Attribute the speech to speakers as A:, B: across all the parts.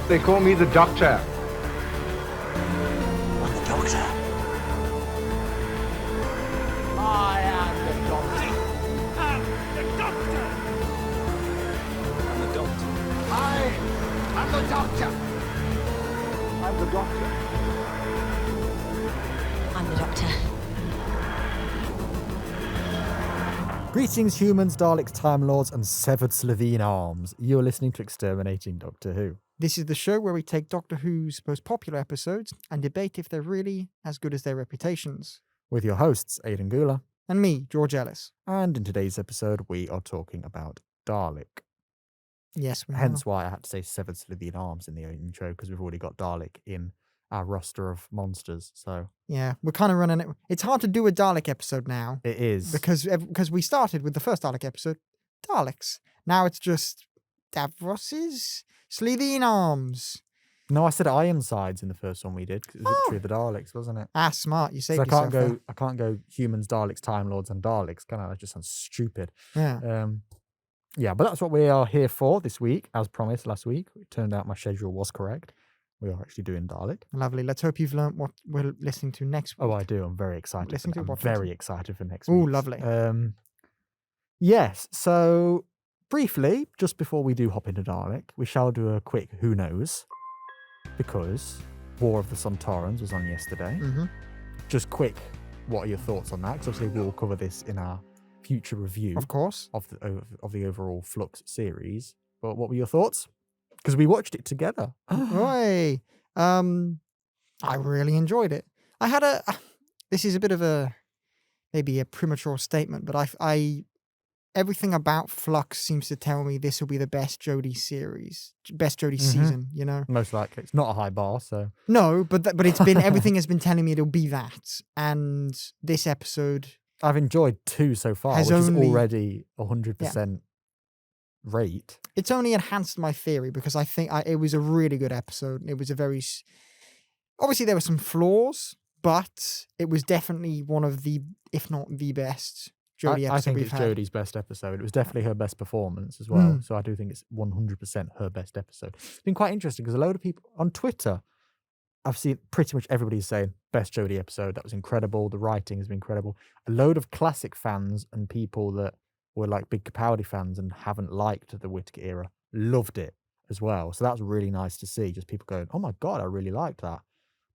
A: They call me the Doctor.
B: I'm the Doctor. I am the Doctor. I'm the Doctor. I'm the Doctor. I am the Doctor. I'm the Doctor.
C: I'm the Doctor.
D: Greetings, humans, Daleks, Time Lords, and severed Slovene arms. You're listening to Exterminating Doctor Who.
E: This is the show where we take Doctor Who's most popular episodes and debate if they're really as good as their reputations.
D: With your hosts, Aidan Gula.
E: And me, George Ellis.
D: And in today's episode, we are talking about Dalek.
E: Yes, we
D: Hence
E: are.
D: why I had to say severed Slovene arms in the intro, because we've already got Dalek in our roster of monsters. So
E: Yeah, we're kind of running it. It's hard to do a Dalek episode now.
D: it is.
E: Because we started with the first Dalek episode, Daleks. Now it's just Davros's Slovene arms.
D: No, I said Ironsides in the first one we did, because it was Victory of the Daleks, wasn't it?
E: Ah, smart. You saved
D: So
E: yourself.
D: I can't go humans, Daleks, Time Lords, and Daleks, can I? That just sounds stupid.
E: Yeah.
D: Yeah, but that's what we are here for this week, as promised last week. It turned out my schedule was correct. We are actually doing Dalek.
E: Lovely. Let's hope you've learnt what we're listening to next week.
D: Oh, I do. I'm very excited.
E: Listen to
D: I'm
E: what
D: very excited for next
E: Oh,
D: week.
E: lovely.
D: Yes. So briefly, just before we do hop into Dalek, we shall do a quick Who Knows, because War of the Sontarans was on yesterday.
E: Mm-hmm.
D: Just quick, what are your thoughts on that? Because obviously we'll cover this in our future review
E: Of course.
D: of the overall Flux series. But what were your thoughts? Because we watched it together.
E: Oi. I really enjoyed it. I had this is a bit of maybe a premature statement, but I everything about Flux seems to tell me this will be the best Jodie series, best Jodie season, you know?
D: Most likely. It's not a high bar, so.
E: No, but it's been, everything has been telling me it'll be that. And this episode
D: I've enjoyed 2 so far,
E: Has
D: which is
E: only-
D: already 100% rate.
E: it's only enhanced my theory because I think it was a really good episode. It was a very, obviously there were some flaws, but it was definitely one of the, if not the best Jodie episode
D: I think
E: we've
D: it's
E: had.
D: Jodie's best episode. It was definitely her best performance as well. So I do think it's 100% her best episode. It's been quite interesting because a load of people on Twitter, I've seen pretty much everybody's saying best Jodie episode. That was incredible. The writing has been incredible. A load of classic fans and people that were like big Capaldi fans and haven't liked the Whittaker era loved it as well. So that was really nice to see. Just people going, oh my God, I really liked that.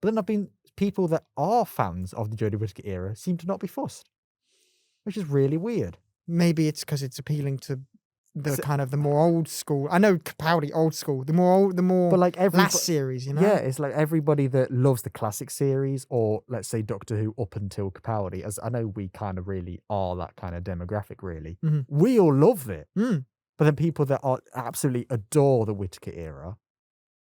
D: But then I've been people that are fans of the Jodie Whittaker era seem to not be fussed, which is really weird.
E: Maybe it's because it's appealing to the kind of the more old school. I know Capaldi old school. The more
D: But like
E: last series, you know.
D: Yeah, it's like everybody that loves the classic series, or let's say Doctor Who up until Capaldi, as I know we kind of really are that kind of demographic, really.
E: Mhm.
D: We all love it.
E: Mm.
D: But then people that absolutely adore the Whittaker era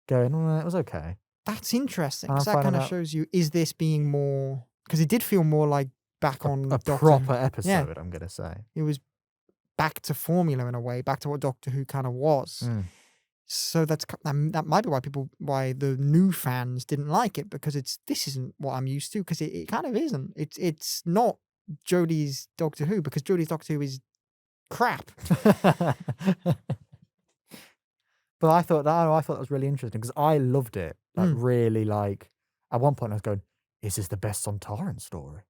D: going, oh, it was okay.
E: That's interesting.
D: I'm
E: 'Cause that
D: finding
E: kind of
D: out-
E: shows you, is this being more, because it did feel more like back on
D: A
E: Doctor
D: proper
E: Who.
D: episode, I'm going to say.
E: It was back to formula in a way, back to what Doctor Who kind of was.
D: Mm.
E: So that might be why the new fans didn't like it, because this isn't what I'm used to, because it kind of isn't. It's not Jodie's Doctor Who, because Jodie's Doctor Who is crap.
D: But I thought that was really interesting because I loved it. Like really, like at one point I was going, "Is this the best Sontaran story?"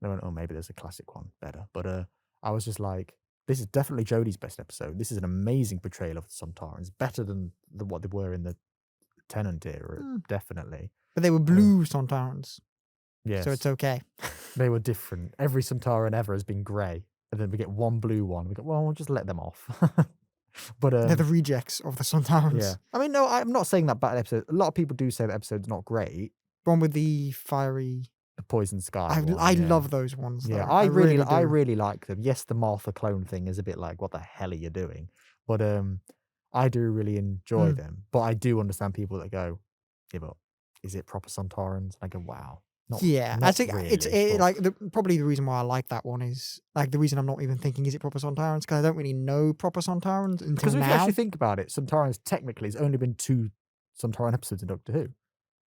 D: And I went, "Oh, maybe there's a classic one better." But I was just like, "This is definitely Jodie's best episode. This is an amazing portrayal of the Sontarans, better than what they were in the Tennant era, definitely."
E: But they were blue Sontarans,
D: Yes,
E: so it's okay.
D: they were different. Every Sontaran ever has been grey, and then we get one blue one. We go, well, we'll just let them off. But
E: They're the rejects of the Sontarans.
D: yeah, I mean, no, I'm not saying that bad episode. A lot of people do say the episode's not great.
E: One with the fiery.
D: The Poison Sky.
E: I
D: one, yeah.
E: love those ones.
D: Yeah,
E: though.
D: I really
E: do.
D: like them. Yes, the Martha clone thing is a bit like, what the hell are you doing? But I do really enjoy them. But I do understand people that go, yeah, but is it proper Sontarans? And I go, wow. Not
E: I think
D: really, but-
E: like probably the reason why I like that one is like the reason I'm not even thinking is it proper Sontarans, because I don't really know proper Sontarans until
D: because if you
E: now.
D: actually think about it, Sontarans technically has only been 2 Sontaran episodes in Doctor Who,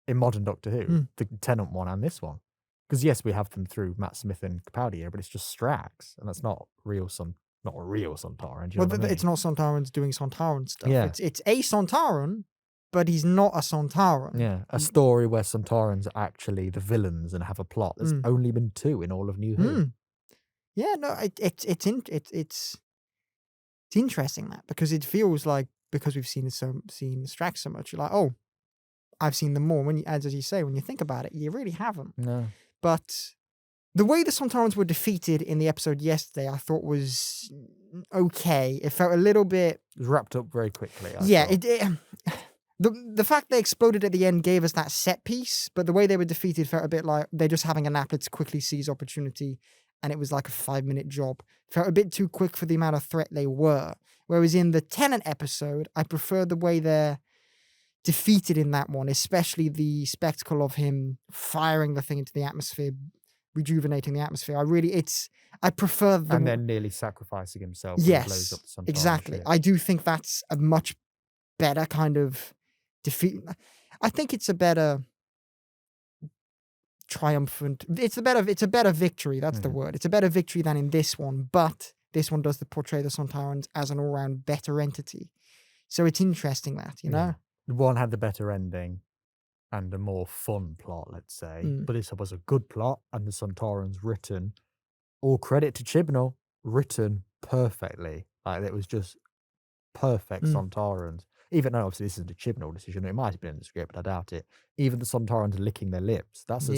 D: in modern Doctor Who, the Tennant one and this one. Because yes, we have them through Matt Smith and Capaldi here, but it's just Strax, and that's not not a real Sontaran. Do you know what I mean?
E: It's not Sontarans doing Sontaran stuff.
D: Yeah.
E: It's a Sontaran, but he's not a Sontaran.
D: Yeah, a story where Sontarans are actually the villains and have a plot. There's only been 2 in all of New Who.
E: Yeah, no, it's interesting that, because it feels like, because we've seen Strax so much, you're like, oh, I've seen them more. When you, as you say, when you think about it, you really haven't.
D: No.
E: But the way the Sontarans were defeated in the episode yesterday, I thought was okay. It felt a little bit...
D: It was wrapped up very quickly.
E: I thought. The fact they exploded at the end gave us that set piece, but the way they were defeated felt a bit like they're just having a nap. Let's quickly seize opportunity, and it was like a 5-minute job. Felt a bit too quick for the amount of threat they were. Whereas in the Tennant episode, I prefer the way they're defeated in that one, especially the spectacle of him firing the thing into the atmosphere, rejuvenating the atmosphere. I prefer the...
D: And then nearly sacrificing himself. When he blows up the Sontaran
E: exactly.
D: ship.
E: I do think that's a much better kind of defeat. I think it's a better triumphant. It's a better victory. That's the word. It's a better victory than in this one. But this one does portray the Sontarans as an all-round better entity. So it's interesting that, you know.
D: One had the better ending and a more fun plot, let's say. But this was a good plot, and the Sontarans written, all credit to Chibnall, written perfectly. Like, it was just perfect Sontarans. Even though obviously this isn't a Chibnall decision, it might have been in the script, but I doubt it. Even the Sontarans licking their lips. That's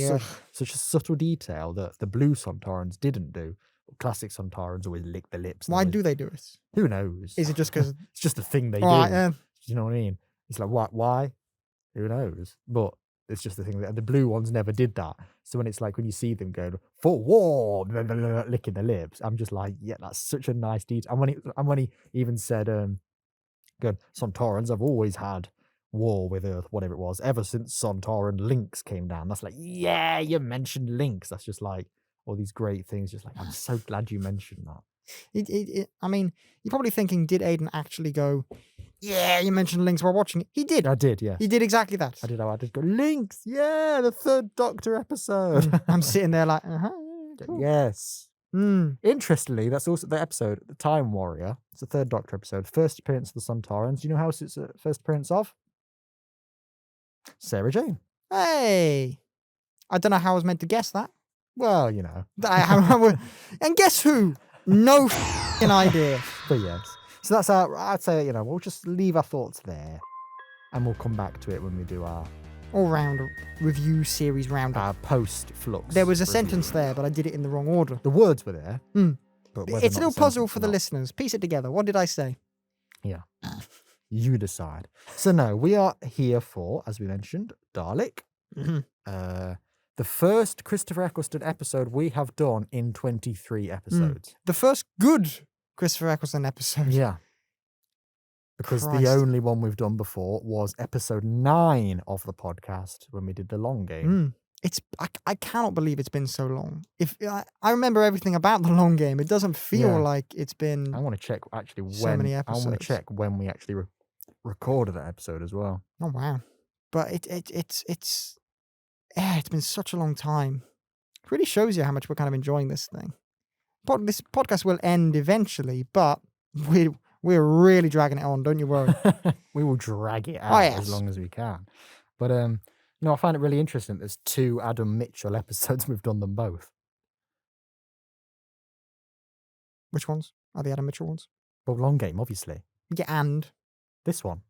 D: such a subtle detail that the blue Sontarans didn't do. Classic Sontarans always lick their lips.
E: Why do they do it?
D: Who knows?
E: Is it just because...
D: It's just a thing they do.
E: Right,
D: You know what I mean? It's like, why? Who knows? But it's just the thing that the blue ones never did that. So when it's like, when you see them going, for war, licking their lips, I'm just like, yeah, that's such a nice detail. And when he even said, good, Sontarans have always had war with Earth, whatever it was, ever since Sontaran links came down. That's like, yeah, you mentioned links. That's just like all these great things. Just like, I'm so glad you mentioned that.
E: I mean, you're probably thinking, did Aidan actually go, yeah, you mentioned links while watching it? He did.
D: I did, yeah.
E: He did exactly that.
D: I did go, links, yeah, the 3rd Doctor episode.
E: I'm sitting there like, cool.
D: Yes. Interestingly, that's also the episode, The Time Warrior. It's the 3rd Doctor episode. First appearance of the Sontarans. Do you know how it's first appearance of? Sarah Jane.
E: Hey. I don't know how I was meant to guess that.
D: Well, you know.
E: And guess who? No f***ing idea.
D: But yes. So that's I'd say, you know, we'll just leave our thoughts there. And we'll come back to it when we do our
E: all-round review series roundup.
D: Our post-flux.
E: There was a
D: review.
E: Sentence there, but I did it in the wrong order.
D: The words were there. But
E: it's a little puzzle for the listeners. Piece it together. What did I say?
D: Yeah. You decide. So no, we are here for, as we mentioned, Dalek. The first Christopher Eccleston episode we have done in 23 episodes.
E: The first good Christopher Eccleston episode.
D: Yeah. Because
E: Christ.
D: the only one we've done before was episode 9 of the podcast when we did the long game.
E: I cannot believe it's been so long. I remember everything about the long game. It doesn't feel like it's been.
D: I want to check actually when.
E: So many episodes.
D: I want to check when we actually recorded that episode as well.
E: Oh wow! But it's been such a long time. It really shows you how much we're kind of enjoying this thing. This podcast will end eventually, but we're really dragging it on. Don't you worry.
D: We will drag it out as long as we can. But I find it really interesting. There's 2 Adam Mitchell episodes. We've done them both.
E: Which ones are the Adam Mitchell ones?
D: Well, long game, obviously.
E: Yeah, and
D: this one.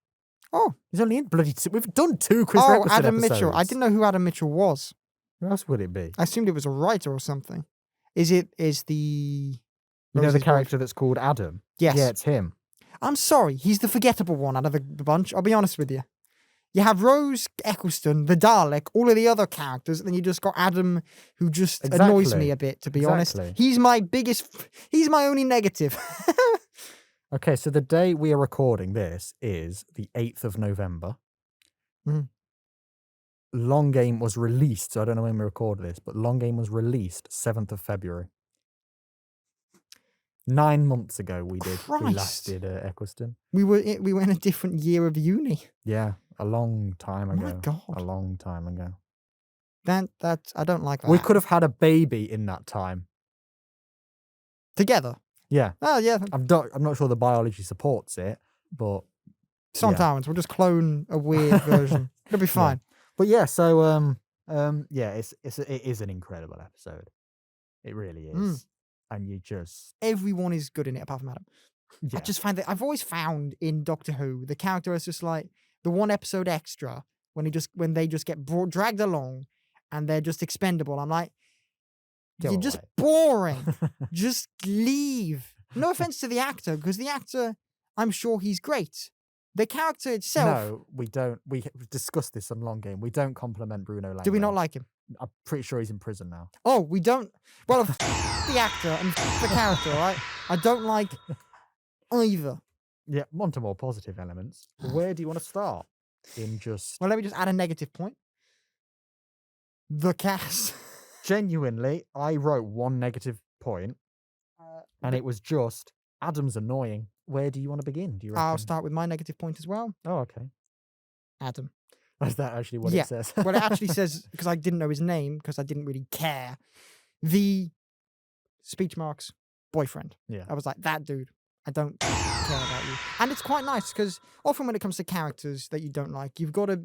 E: Oh,
D: he's only in bloody. We've done 2 Christopher Eccleston
E: Adam
D: episodes.
E: Mitchell. I didn't know who Adam Mitchell was.
D: Who else would it be?
E: I assumed it was a writer or something. Is the?
D: You know the character that's called Adam?
E: Yes.
D: Yeah, it's him.
E: I'm sorry, he's the forgettable one out of the bunch. I'll be honest with you. You have Rose Eccleston, the Dalek, all of the other characters, and then you just got Adam, who just annoys me a bit, to be honest. He's my only negative.
D: Okay, so the day we are recording this is the 8th of November. Long Game was released, so I don't know when we recorded this, but Long Game was released 7th of February. 9 months ago we last did Eccleston.
E: We were in a different year of uni.
D: Yeah, a long time ago.
E: My God.
D: A long time ago.
E: That I don't like that.
D: We could have had a baby in that time.
E: together.
D: Yeah.
E: Oh yeah,
D: I'm not sure the biology supports it, but
E: Sontarans. We'll just clone a weird version. It'll be fine.
D: but yeah. So yeah, it is an incredible episode. It really is, and you just
E: Everyone is good in it apart from Adam.
D: yeah.
E: I just find that I've always found in Doctor Who the character is just like the one episode extra when they just get dragged along and they're just expendable. I'm like,
D: Go
E: you're just
D: away.
E: boring. Just leave. No offense to the actor, because the actor, I'm sure he's great. The character itself,
D: No, we don't. We've discussed this on Long Game. We don't compliment Bruno Langray.
E: do we not like him?
D: I'm pretty sure he's in prison now.
E: Oh, we don't. Well, the actor and the character, all right? I don't like either.
D: Yeah, on to more positive elements. Where do you want to start? In just
E: Well, let me just add a negative point. The cast.
D: genuinely, I wrote one negative point, and it was just Adam's annoying. Where do you want to begin? Do you reckon?
E: I'll start with my negative point as well.
D: Oh, okay.
E: Adam.
D: Is that actually what
E: Yeah.
D: it says?
E: Well, it actually says, because I didn't know his name, because I didn't really care, the speech marks boyfriend.
D: Yeah.
E: I was like, that dude, I don't care about you. And it's quite nice, because often when it comes to characters that you don't like, you've got to,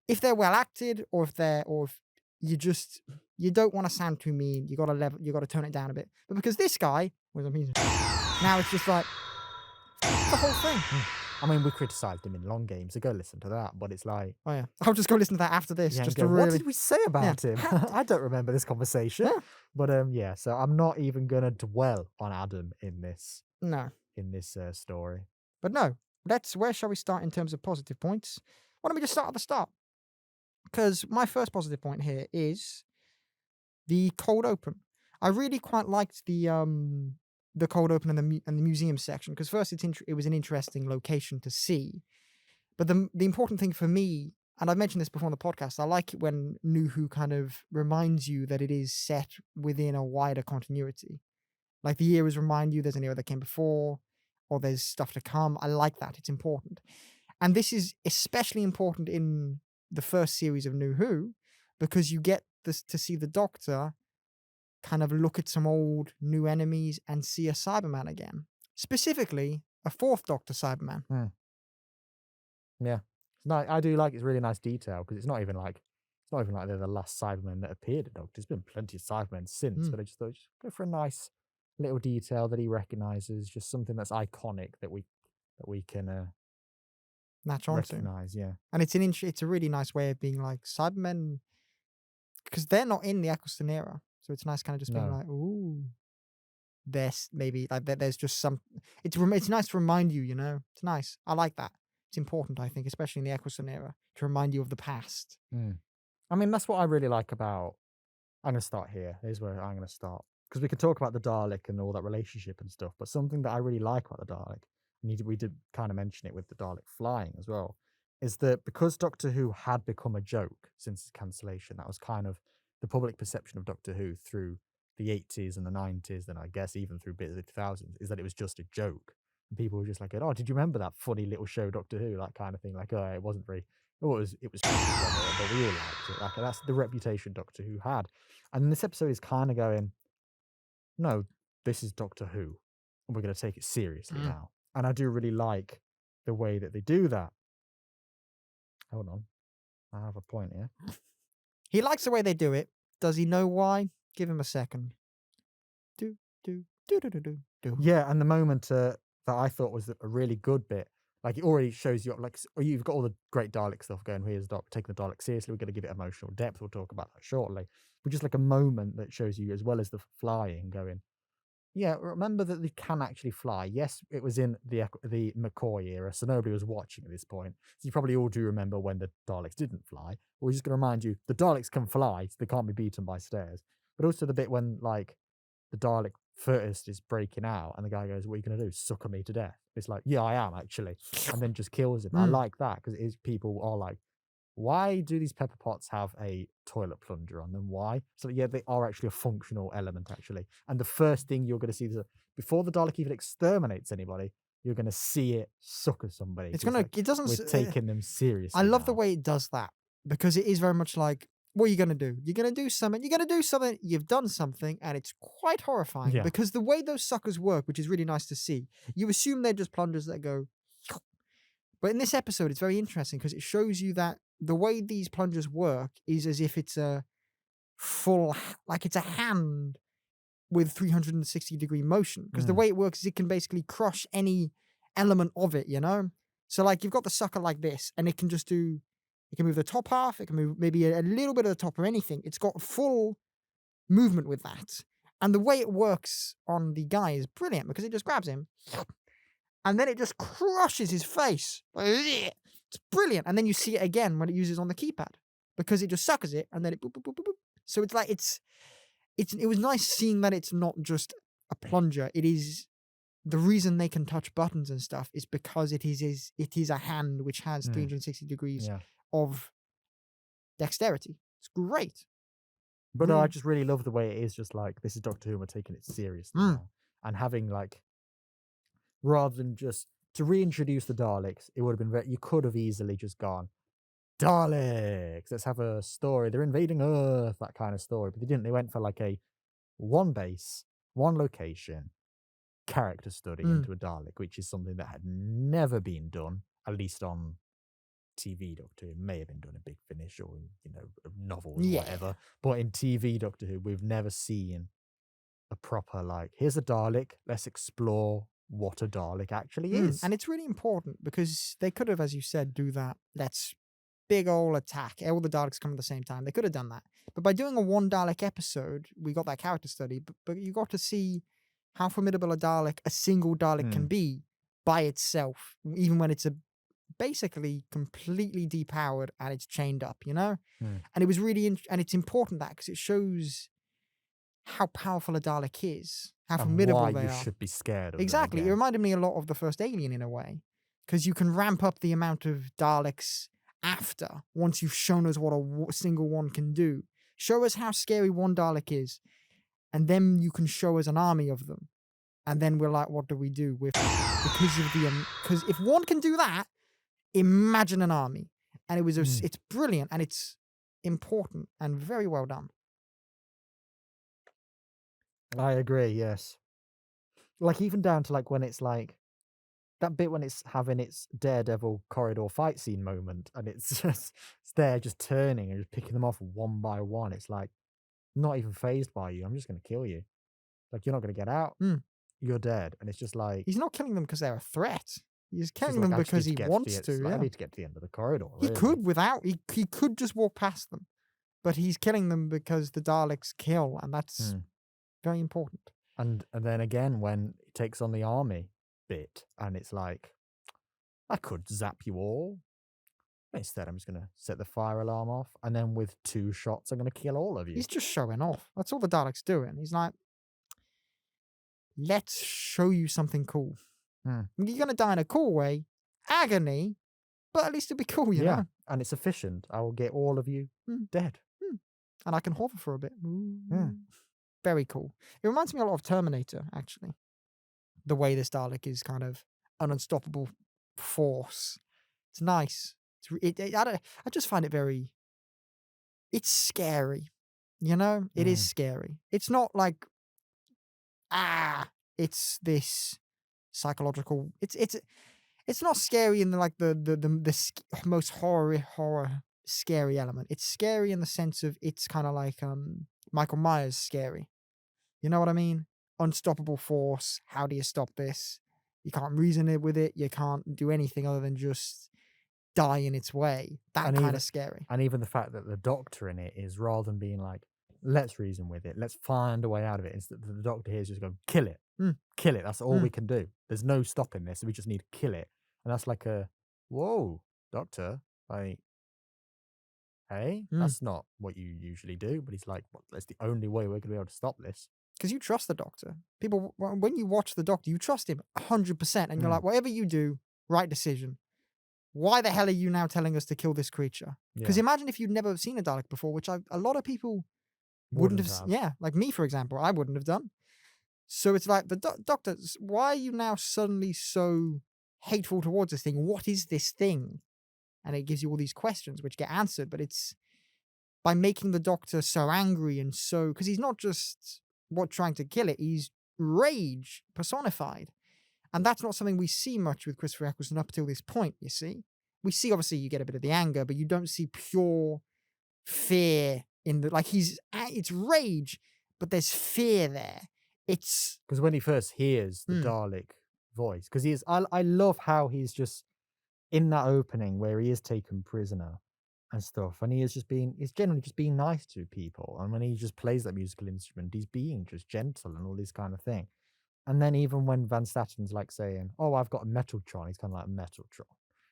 E: if they're well acted, or if you don't want to sound too mean, you got to tone it down a bit. But because this guy was amazing, now it's just like, the whole thing.
D: I mean, we criticised him in Long Game, so go listen to that. But it's like,
E: Oh yeah, I'll just go listen to that after this,
D: yeah,
E: just
D: and
E: to
D: go, what
E: really.
D: did we say about him? I don't remember this conversation.
E: Yeah.
D: But yeah, so I'm not even gonna dwell on Adam in this
E: No.
D: story.
E: But no, where shall we start in terms of positive points? Why don't we just start at the start? Because my first positive point here is the cold open. I really quite liked the cold open and the museum section, because first it was an interesting location to see, but the important thing for me, and I've mentioned this before on the podcast, I like it when New Who kind of reminds you that it is set within a wider continuity. Like the eras remind you there's an era that came before, or there's stuff to come. I like that. It's important. And this is especially important in the first series of New Who, because you get to see the Doctor kind of look at some old new enemies and see a Cyberman again. Specifically, a fourth Doctor Cyberman.
D: Yeah, no, I do like it's really nice detail, because it's not even like they're the last Cybermen that appeared at Doctor. There's been plenty of Cybermen since, but I just thought just go for a nice little detail that he recognises, just something that's iconic that we can
E: Latch on to.
D: recognise. Yeah,
E: And it's a really nice way of being like Cybermen, because they're not in the Eccleston era. So it's nice kind of just being
D: No.
E: like, ooh, there's maybe like there's just some. It's nice to remind you, It's nice. I like that. It's important, I think, especially in the Eccleston era, to remind you of the past.
D: I mean that's what I really like about. I'm gonna start here. Here's where I'm gonna start, because we can talk about the Dalek and all that relationship and stuff, but something that I really like about the Dalek, and we did kind of mention it with the Dalek flying as well, is that because Doctor Who had become a joke since its cancellation, that was kind of the public perception of Doctor Who through the 80s and the 90s, and I guess even through bits of the 2000s, is that it was just a joke. And people were just like, oh, did you remember that funny little show Doctor Who? That kind of thing. Like, oh, it wasn't very, oh, it was but we all liked it. Like, that's the reputation Doctor Who had. And this episode is kind of going, no, this is Doctor Who, and we're going to take it seriously now. And I do really like the way that they do that. Hold on. I have a point here.
E: He likes the way they do it. Does he know why? Give him a second. Do.
D: Yeah, and the moment that I thought was a really good bit, like it already shows you, like you've got all the great Dalek stuff going. Here's taking the Dalek seriously. We're going to give it emotional depth. We'll talk about that shortly. But just like a moment that shows you, as well as the flying, going, yeah, remember that they can actually fly. Yes, it was in the McCoy era, so nobody was watching at this point. So you probably all do remember when the Daleks didn't fly. But we're just going to remind you, the Daleks can fly, so they can't be beaten by stairs. But also the bit when, like, the Dalek first is breaking out, and the guy goes, what are you going to do? Sucker me to death? It's like, yeah, I am, actually. And then just kills him. I like that, because people are like, why do these pepper pots have a toilet plunger on them? Why? So yeah, they are actually a functional element, actually. And the first thing you're going to see is before the Dalek even exterminates anybody, you're going to see it sucker somebody.
E: It doesn't.
D: We're taking them seriously.
E: I love the
D: now.
E: way it does that, because it is very much like what are you going to do? You're going to do something. You're going to do something. You've done something, and it's quite horrifying
D: Yeah.
E: because the way those suckers work, which is really nice to see, you assume they're just plungers that go. But in this episode, it's very interesting because it shows you that the way these plungers work is as if it's a full, like it's a hand with 360-degree motion. Because the way it works is it can basically crush any element of it, you know? So like you've got the sucker like this, and it can just do, it can move the top half, it can move maybe a little bit of the top or anything. It's got full movement with that. And the way it works on the guy is brilliant because it just grabs him and then it just crushes his face. It's brilliant. And then you see it again when it uses on the keypad because it just suckers it and then it boop, boop, boop, boop, boop. So it's like, it was nice seeing that it's not just a plunger. It is, the reason they can touch buttons and stuff is because it is a hand which has 360 degrees of dexterity. It's great.
D: But I just really love the way it is just like, this is Doctor Who, we're taking it seriously now. And having like, rather than just to reintroduce the Daleks, it would have been you could have easily just gone, Daleks, let's have a story. They're invading Earth, that kind of story. But they didn't. They went for like a one base, one location, character study into a Dalek, which is something that had never been done, at least on TV Doctor Who. It may have been done in Big Finish or, you know, novels, whatever. But in TV Doctor Who, we've never seen a proper, like, here's a Dalek, let's explore what a Dalek actually is.
E: And it's really important because they could have, as you said, do that. Let's big ol' attack. All the Daleks come at the same time. They could have done that. But by doing a one Dalek episode, we got that character study, but you got to see how formidable a single Dalek can be by itself, even when it's basically completely depowered and it's chained up, you know? And it was really, and it's important that because it shows how powerful a Dalek is, how formidable
D: why
E: they
D: you
E: are.
D: should be scared of them
E: Exactly. It
D: again.
E: reminded me a lot of the first Alien in a way, because you can ramp up the amount of Daleks after once you've shown us what a single one can do. Show us how scary one Dalek is, and then you can show us an army of them, and then we're like, what do we do with because if one can do that, imagine an army. And it was it's brilliant and it's important and very well done.
D: I agree, yes. Like, even down to, like, when it's, like, that bit when it's having its Daredevil corridor fight scene moment, and it's just, it's there just turning and just picking them off one by one. It's like, not even phased by you. I'm just going to kill you. Like, you're not going to get out. You're dead. And it's just like...
E: He's not killing them because they're a threat. He's
D: it's just
E: killing
D: like,
E: them
D: I just
E: because
D: need
E: he
D: to get
E: wants to.
D: I need to get to the end of the corridor.
E: He
D: really.
E: could without, he could just walk past them. But he's killing them because the Daleks kill, and that's very important.
D: And then again, when he takes on the army bit, and it's like, I could zap you all. Instead, I'm just going to set the fire alarm off, and then with 2 shots, I'm going to kill all of you.
E: He's just showing off. That's all the Daleks doing. He's like, let's show you something cool. You're going to die in a cool way, agony, but at least it'll be cool, you know?
D: And it's efficient. I will get all of you dead.
E: And I can hover for a bit. Very cool. It reminds me a lot of Terminator, actually. The way this Dalek is kind of an unstoppable force. It's nice. I just find it very... It's scary. You know? It is scary. It's not like... it's this psychological... It's not scary in the most horror scary element. It's scary in the sense of it's kind of like Michael Myers scary. You know what I mean? Unstoppable force. How do you stop this? You can't reason it with it. You can't do anything other than just die in its way. That kind of scary.
D: And even the fact that the Doctor in it is, rather than being like, let's reason with it, let's find a way out of it, instead the Doctor here is just going, kill it. Kill it. That's all we can do. There's no stopping this. We just need to kill it. And that's like whoa, Doctor. Like, hey, that's not what you usually do. But he's like, well, that's the only way we're going to be able to stop this.
E: Because you trust the Doctor. People, when you watch the Doctor, you trust him 100%. And you're like, whatever you do, right decision. Why the hell are you now telling us to kill this creature? Because imagine if you'd never seen a Dalek before, which a lot of people wouldn't have. Yeah, like me, for example, I wouldn't have done. So it's like, the Doctor, why are you now suddenly so hateful towards this thing? What is this thing? And it gives you all these questions which get answered, but it's by making the Doctor so angry and so, because he's not just trying to kill it, he's rage personified. And that's not something we see much with Christopher Eccleston up till this point, you see. We see, obviously, you get a bit of the anger, but you don't see pure fear in the, like, it's rage, but there's fear there. It's
D: Because when he first hears the Dalek voice, because he is, I love how he's just in that opening where he is taken prisoner and stuff, and he's generally just being nice to people. And when he just plays that musical instrument, he's being just gentle and all this kind of thing. And then even when Van Statten's like saying, "Oh, I've got a Metaltron," he's kind of like Metaltron.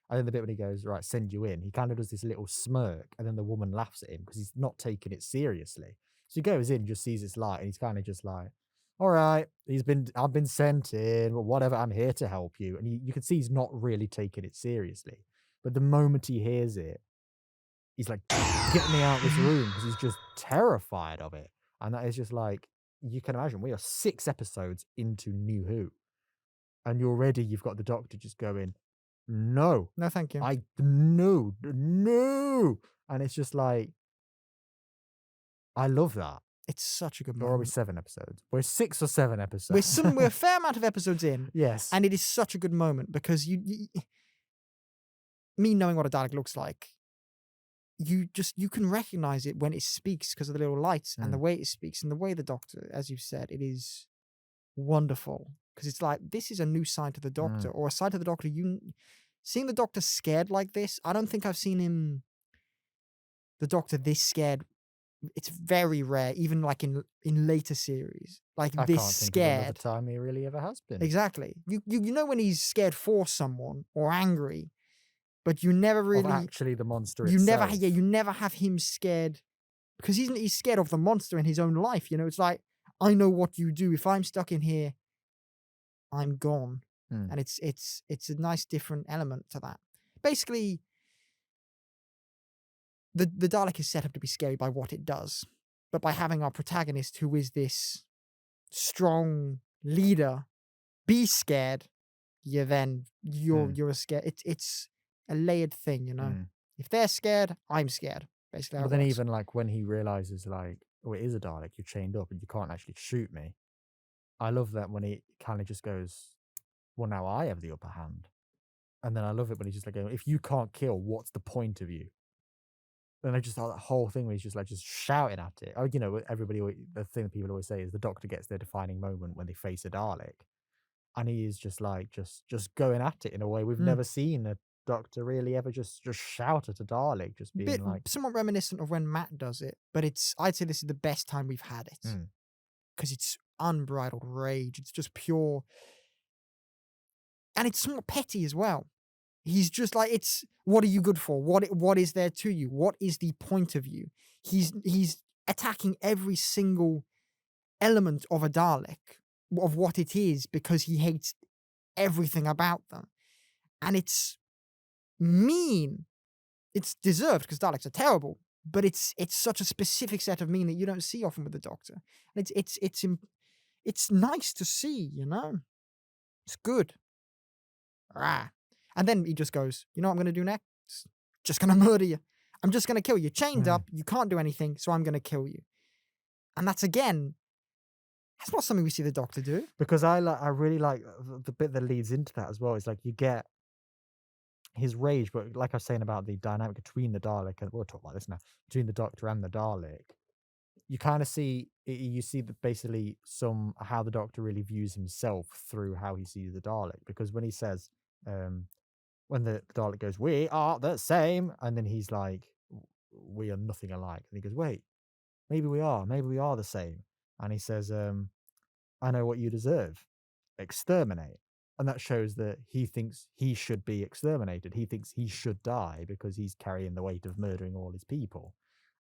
D: And then the bit when he goes, "Right, send you in," he kind of does this little smirk, and then the woman laughs at him because he's not taking it seriously. So he goes in, just sees this light, and he's kind of just like, "All right, I've been sent in, but whatever, I'm here to help you." And you can see he's not really taking it seriously. But the moment he hears it, he's like, "Get me out of this room," because he's just terrified of it. And that is just like, you can imagine, we are 6 episodes into New Who, and you've got the Doctor just going, "No,
E: no, thank you.
D: no. And it's just like, I love that.
E: It's such a good
D: Or are we
E: moment.
D: 7 episodes? We're 6 or 7 episodes.
E: We're a fair amount of episodes in,
D: Yes.
E: and it is such a good moment because me knowing what a Dalek looks like, you can recognize it when it speaks because of the little lights and the way it speaks and the way the Doctor, as you've said, it is wonderful because it's like, this is a new side to the Doctor, or a side to the Doctor. Seeing the Doctor scared like this, I don't think I've seen the Doctor this scared. It's very rare, even like in later series, like
D: I
E: this
D: can't think
E: scared.
D: of another time he really ever has been.
E: Exactly. You know when he's scared for someone or angry, but you never really
D: Of actually the monster
E: you
D: itself.
E: you never have him scared because he's scared of the monster in his own life. You know, it's like, I know what you do. If I'm stuck in here, I'm gone. And it's a nice different element to that. Basically, the Dalek is set up to be scary by what it does, but by having our protagonist, who is this strong leader, be scared, you're scared. It's a layered thing, you know. If they're scared, I'm scared. Basically,
D: But then even like when he realizes like, oh, it is a Dalek, you're chained up and you can't actually shoot me. I love that when he kind of just goes, well, now I have the upper hand. And then I love it when he's just like, if you can't kill, what's the point of you? And I just thought that whole thing where he's just like just shouting at it. Oh, you know, the thing that people always say is the Doctor gets their defining moment when they face a Dalek. And he is just like, just going at it in a way we've never seen a Doctor really ever just shout at a Dalek, just being like,
E: somewhat reminiscent of when Matt does it, but I'd say this is the best time we've had it because it's unbridled rage. It's just pure, and it's somewhat petty as well. He's just like, it's, what are you good for? What is there to you? What is the point of you? He's attacking every single element of a Dalek, of what it is, because he hates everything about them. And it's mean. It's deserved because Daleks are terrible, but it's such a specific set of mean that you don't see often with the Doctor. And it's nice to see, you know? It's good. Rah. And then he just goes, you know what I'm going to do next? Just going to murder you. I'm just going to kill you. Chained up, you can't do anything, so I'm going to kill you. And that's, again, that's not something we see the Doctor do.
D: Because I really like the bit that leads into that as well. Is like you get his rage, but like I was saying about the dynamic between the Dalek, and we'll talk about this now, between the Doctor and the Dalek, you kind of see that basically how the Doctor really views himself through how he sees the Dalek. Because when he says, when the Dalek goes, "We are the same," and then he's like, "We are nothing alike," and he goes, "Wait, maybe we are the same," and he says, "I know what you deserve, exterminate." And that shows that he thinks he should be exterminated. He thinks he should die because he's carrying the weight of murdering all his people.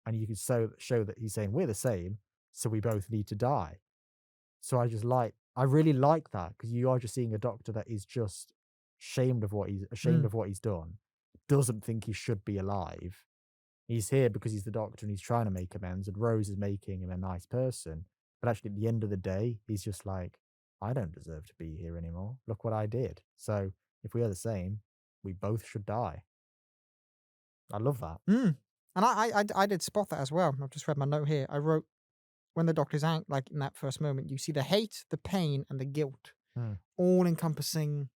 D: And you can show that he's saying, we're the same, so we both need to die. So I really like that, because you are just seeing a Doctor that is just ashamed of what he's done, doesn't think he should be alive. He's here because he's the Doctor and he's trying to make amends, and Rose is making him a nice person. But actually, at the end of the day, he's just like, I don't deserve to be here anymore. Look what I did. So if we are the same, we both should die. I love that.
E: And I did spot that as well. I've just read my note here. I wrote, when the Doctor's out, like in that first moment, you see the hate, the pain, and the guilt, all encompassing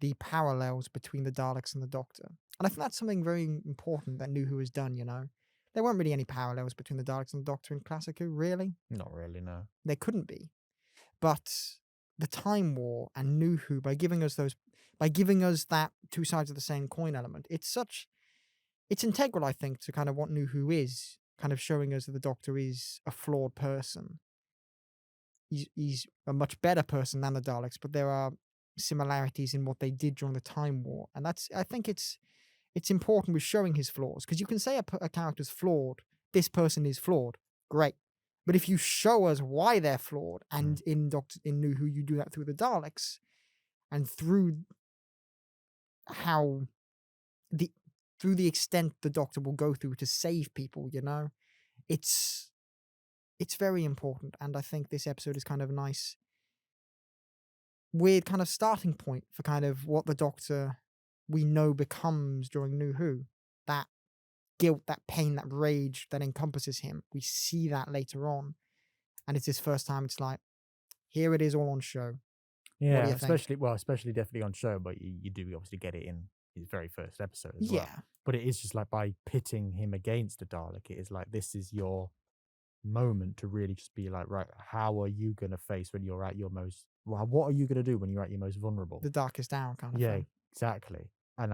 E: the parallels between the Daleks and the Doctor. And I think that's something very important that New Who has done, you know. There weren't really any parallels between the Daleks and the Doctor in Classic Who, really.
D: Not really, no.
E: There couldn't be. But the Time War and New Who, by giving us that two sides of the same coin element, it's integral, I think, to kind of what New Who is, kind of showing us that the Doctor is a flawed person. He's a much better person than the Daleks, but there are similarities in what they did during the Time War, and I think it's important with showing his flaws, because you can say a character's flawed, this person is flawed, great, but if you show us why they're flawed, and in New Who you do that through the Daleks, and through the extent the Doctor will go through to save people, you know, it's very important, and I think this episode is kind of a nice, weird kind of starting point for kind of what the Doctor we know becomes during New Who. That guilt, that pain, that rage that encompasses him. We see that later on, and it's his first time. It's like, here it is all on show.
D: Yeah,
E: what do you think?
D: especially definitely on show, but you do obviously get it in his very first episode as well.
E: Yeah.
D: But it is just like by pitting him against a Dalek, it is like, this is your moment to really just be like, right, how are you going to face when you're at your most, well, what are you going to do when you're at your most vulnerable?
E: The darkest hour kind of
D: Yeah,
E: thing.
D: exactly. And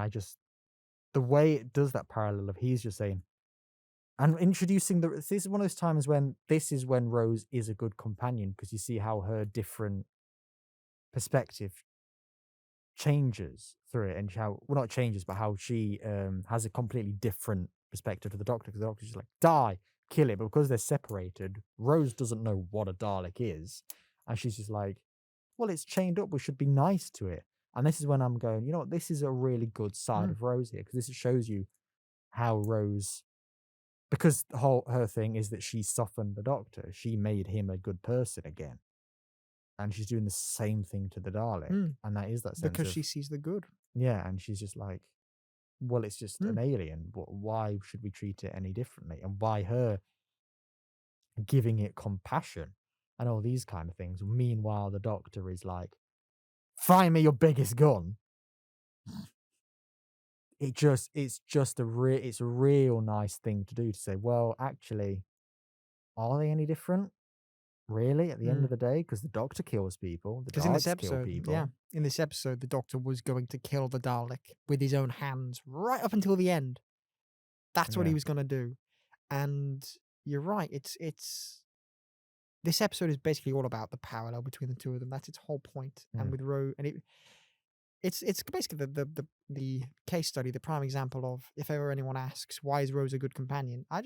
D: the way it does that parallel of he's just saying, and introducing this is one of those times when Rose is a good companion, because you see how her different perspective changes through it, and how, well, not changes, but how she has a completely different perspective to the Doctor, because the Doctor's just like, die, kill it, but because they're separated, Rose doesn't know what a Dalek is, and she's just like, well, it's chained up, we should be nice to it. And this is when I'm going, you know what, this is a really good side of Rose here, because this shows you how Rose, because her thing is that she softened the Doctor, she made him a good person again. And she's doing the same thing to the Dalek. And that is that sense
E: because she sees the good.
D: Yeah, and she's just like, well, it's just an alien. Why should we treat it any differently? And by her giving it compassion and all these kind of things. Meanwhile, the Doctor is like, find me your biggest gun. It's a real nice thing to do, to say, well, actually, are they any different? Really, at the end of the day, because the Doctor kills people, the
E: Because in this
D: Daleks kill
E: episode,
D: people.
E: in this episode, the Doctor was going to kill the Dalek with his own hands right up until the end. That's what he was going to do. And you're right. This episode is basically all about the parallel between the two of them. That's its whole point. And with Rose, and it's basically the case study, the prime example of, if ever anyone asks, why is Rose a good companion? I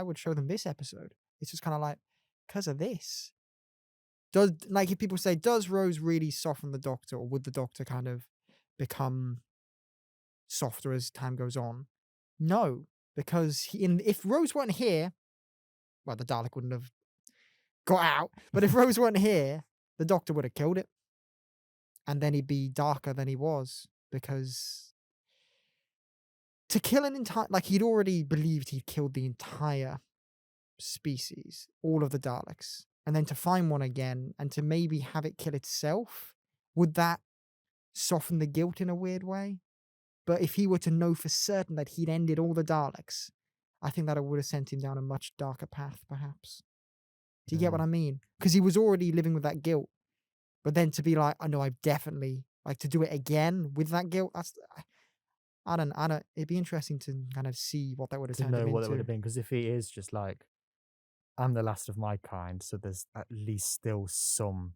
E: would show them this episode. It's just kind of like, because of this. If people say, does Rose really soften the Doctor, or would the Doctor kind of become softer as time goes on? No, because if Rose weren't here, well, the Dalek wouldn't have got out. But if Rose weren't here, the Doctor would have killed it, and then he'd be darker than he was, because to kill an entire, like, he'd already believed he'd killed the entire species, all of the Daleks, and then to find one again and to maybe have it kill itself, would that soften the guilt in a weird way? But if he were to know for certain that he'd ended all the Daleks, I think that would have sent him down a much darker path, perhaps. Do you get what I mean? Because he was already living with that guilt, but then to be like, I know I've definitely, like, to do it again with that guilt, I don't, it'd be interesting to kind of see what that would have turned him into.
D: To know what that would have been, because if he is just like, I'm the last of my kind, so there's at least still some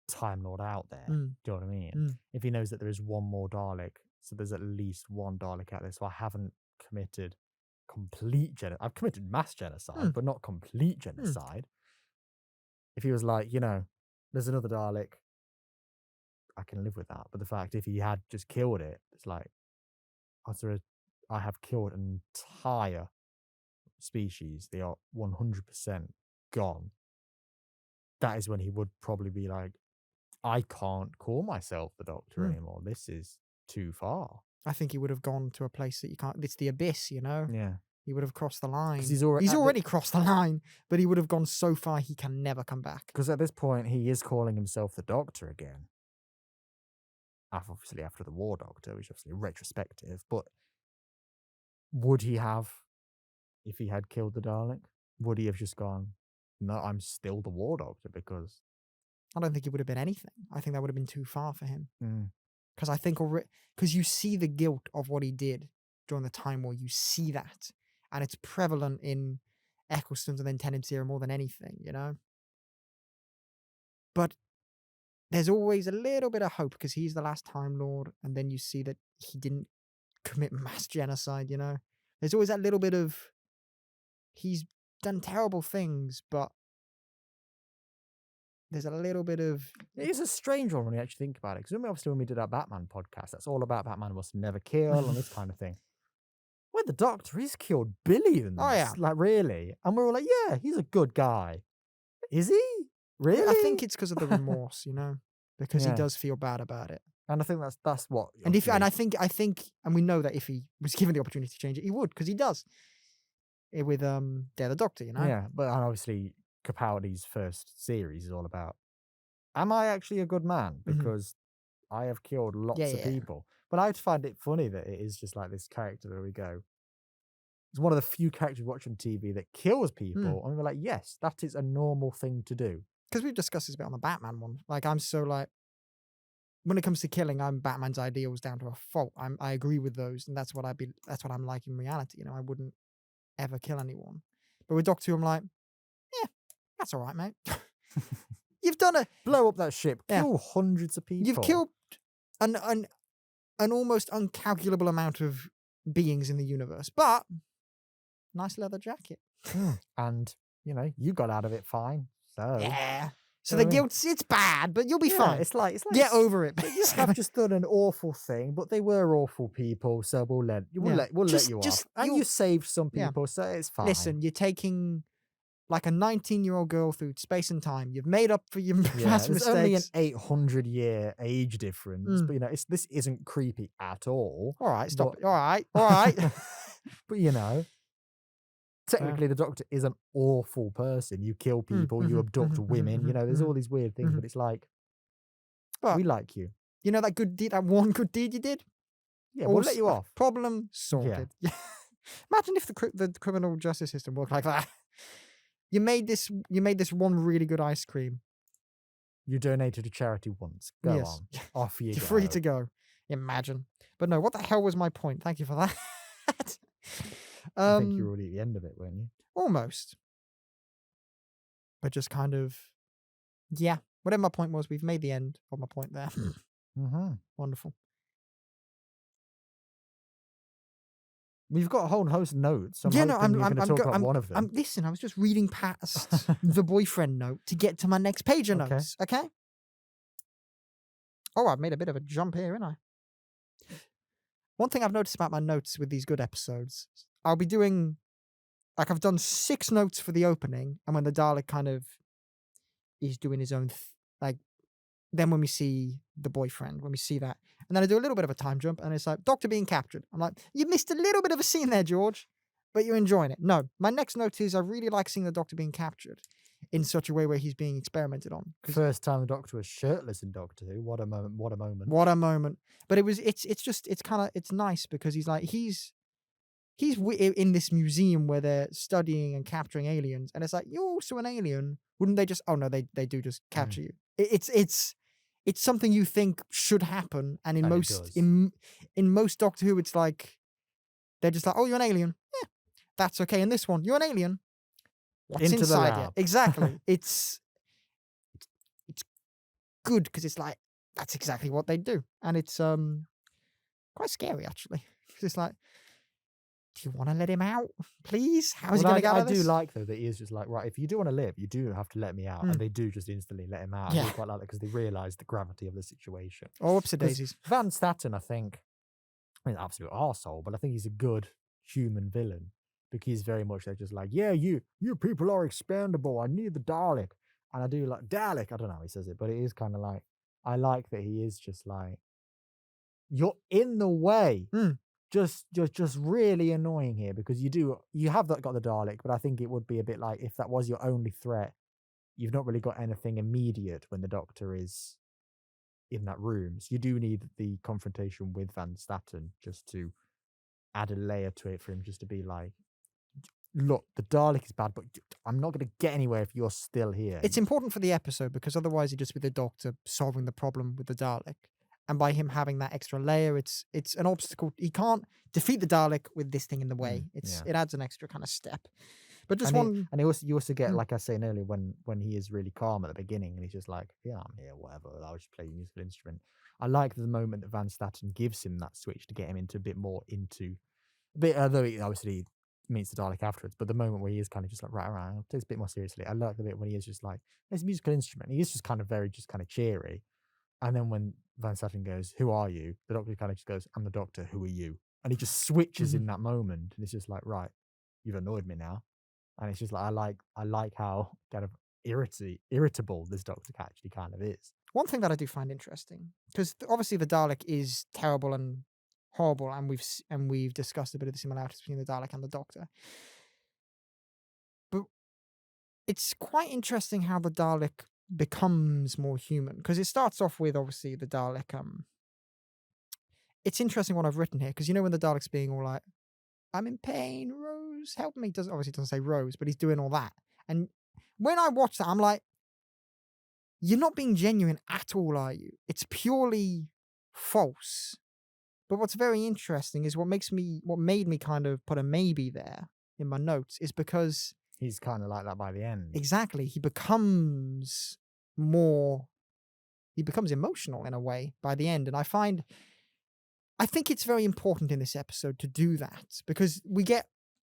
D: Time Lord out there. Do you know what I mean? If he knows that there is one more Dalek, so there's at least one Dalek out there, so I haven't committed complete genocide. I've committed mass genocide, but not complete genocide. If he was like, you know, there's another Dalek, I can live with that. But the fact, if he had just killed it, it's like, I have killed an entire species. They are 100% gone. That is when he would probably be like, I can't call myself the Doctor anymore. This is too far.
E: I think he would have gone to a place that you can't. It's the abyss, you know.
D: Yeah.
E: He would have crossed the line.
D: 'Cause he's already
E: crossed the line, but he would have gone so far he can never come back.
D: Because at this point, he is calling himself the Doctor again. Obviously, after the War Doctor, which is obviously retrospective. But would he have, if he had killed the Dalek, would he have just gone, no, I'm still the War Doctor? Because
E: I don't think it would have been anything. I think that would have been too far for him.
D: Mm.
E: Because I think because you see the guilt of what he did during the Time War, you see that, and it's prevalent in Eccleston's and then Tennant's era more than anything, you know. But there's always a little bit of hope because he's the last Time Lord, and then you see that he didn't commit mass genocide, you know. There's always that little bit of he's done terrible things, but there's a little bit of
D: it is a strange one when you actually think about it. Because obviously when we did our Batman podcast, that's all about Batman must never kill and this kind of thing. Well, the Doctor, he's killed billions.
E: Oh, yeah.
D: Like, really? And we were like, yeah, he's a good guy. Is he? Really?
E: I think it's because of the remorse, you know, because he
D: Yeah.
E: does feel bad about it.
D: And I think that's what.
E: And I
D: obviously-
E: think, and we know that if he was given the opportunity to change it, he would, because he does. With Dare the Doctor, you know.
D: Yeah, but and obviously Capaldi's first series is all about, am I actually a good man?
E: Mhm.
D: Because I have killed lots of
E: Yeah.
D: people. But I find it funny that it is just like this character that we go, it's one of the few characters we watch on TV that kills people. And we're like, yes, that is a normal thing to do.
E: Because we've discussed this a bit on the Batman one. Like, I'm so like, when it comes to killing, I'm Batman's ideals down to a fault. I agree with those, and that's what I'm like in reality. You know, I wouldn't ever kill anyone. But with Doctor Who, I'm like, yeah, that's all right, mate. You've done a
D: Blow up that ship,
E: Yeah.
D: kill hundreds of people.
E: You've killed an almost uncalculable amount of beings in the universe, but nice leather jacket.
D: And, you got out of it fine. So,
E: Yeah. So
D: You
E: the
D: know what I mean?
E: it's bad, but you'll be
D: yeah,
E: fine.
D: it's like
E: Get over it.
D: you have just done an awful thing, but they were awful people, so we'll let
E: Just-
D: you
E: just-
D: off. And
E: you'll-
D: you saved some
E: Yeah.
D: people, so it's fine.
E: Listen, you're taking like a 19-year-old girl through space and time. You've made up for your
D: yeah,
E: past
D: there's only an
E: mistakes.
D: 800-year age difference, but this isn't creepy at all.
E: All right, stop.
D: but-
E: All right, all right.
D: But technically the Doctor is an awful person. You kill people, you abduct women. There's all these weird things, but it's like,
E: But
D: we like you.
E: you know that good deed, that one good deed you did.
D: Yeah, we'll let you off.
E: Problem sorted. Imagine if the criminal justice system worked like that. You made this one really good ice cream.
D: You donated to charity once. Go
E: Yes.
D: on. Off you
E: You're
D: go.
E: free to go. Imagine. But no, what the hell was my point? Thank you for that.
D: I think you were already at the end of it, weren't you?
E: Almost. But just kind of, yeah. Whatever my point was, we've made the end of my point there.
D: Mm-hmm.
E: Wonderful.
D: We've got a whole host of notes. So I'm
E: Yeah, no,
D: hoping you're going to talk about one of them.
E: Listen, I was just reading past the boyfriend note to get to my next page of
D: Okay.
E: notes. Okay. Oh, I've made a bit of a jump here, haven't I? One thing I've noticed about my notes with these good episodes, I'll be doing, like, I've done 6 notes for the opening, and when the Dalek kind of is doing his own, then when we see the boyfriend, when we see that, and then I do a little bit of a time jump, and it's like, Doctor being captured. I'm like, you missed a little bit of a scene there, George, but you're enjoying it. No, my next note is I really like seeing the Doctor being captured in such a way where he's being experimented on. 'Cause
D: First time the Doctor was shirtless in Doctor Who. What a moment. What a moment.
E: what a moment. But it's nice because he's like, he's in this museum where they're studying and capturing aliens. And it's like, you're also an alien. Wouldn't they just, oh no, they do just capture you. It's something you think should happen. And in
D: And it
E: most,
D: does.
E: in most Doctor Who, it's like, they're just like, oh, you're an alien. Yeah, that's okay. In this one, you're an alien. What's
D: Into the
E: inside you?
D: lab.
E: Exactly. It's good because it's like, that's exactly what they do. And it's quite scary, actually. 'Cause it's like, do you want to let him out, please? How's he
D: Well,
E: going to get out
D: I
E: of this?
D: do like, though, that he is just like, right, if you do want to live, you do have to let me out. And they do just instantly let him out. I
E: Yeah.
D: do quite like that because they realise the gravity of the situation.
E: Oh, whoopsie
D: 'Cause
E: daisies.
D: Van Statten, I think, an absolute arsehole, but I think he's a good human villain because he's very much they're just like, yeah, you people are expendable. I need the Dalek. And I do like Dalek. I don't know how he says it, but it is kind of like, I like that he is just like, you're in the way.
E: Mm.
D: Just really annoying here because you have got the Dalek, but I think it would be a bit like if that was your only threat, you've not really got anything immediate when the Doctor is in that room. So you do need the confrontation with Van Statten just to add a layer to it for him just to be like, look, the Dalek is bad, but I'm not going to get anywhere if you're still here.
E: It's important for the episode because otherwise you just be the Doctor solving the problem with the Dalek. And by him having that extra layer, it's an obstacle. He can't defeat the Dalek with this thing in the way. It adds an extra kind of step. But just
D: and you also get, like I was saying earlier, when he is really calm at the beginning and he's just like, yeah, I'm here, whatever. I'll just play a musical instrument. I like the moment that Van Statten gives him that switch to get him into although he obviously meets the Dalek afterwards, but the moment where he is kind of just like, right, I'll take this a bit more seriously. I like the bit when he is just like, it's a musical instrument. He is just kind of cheery. And then when Van Statten goes, who are you? The Doctor kind of just goes, I'm the Doctor, who are you? And he just switches in that moment. And it's just like, right, you've annoyed me now. And it's just like, I like how kind of irritable this Doctor actually kind of is.
E: One thing that I do find interesting, because obviously the Dalek is terrible and horrible, and we've discussed a bit of the similarities between the Dalek and the Doctor. But it's quite interesting how the Dalek becomes more human, because it starts off with obviously the Dalek. It's interesting what I've written here, because when the Dalek's being all like, I'm in pain, Rose, help me. Doesn't say Rose, but he's doing all that. And when I watch that, I'm like, you're not being genuine at all, are you? It's purely false. But what's very interesting is what made me kind of put a maybe there in my notes is because
D: he's kind of like that by the end.
E: Exactly. He becomes emotional in a way by the end. And I think it's very important in this episode to do that, because we get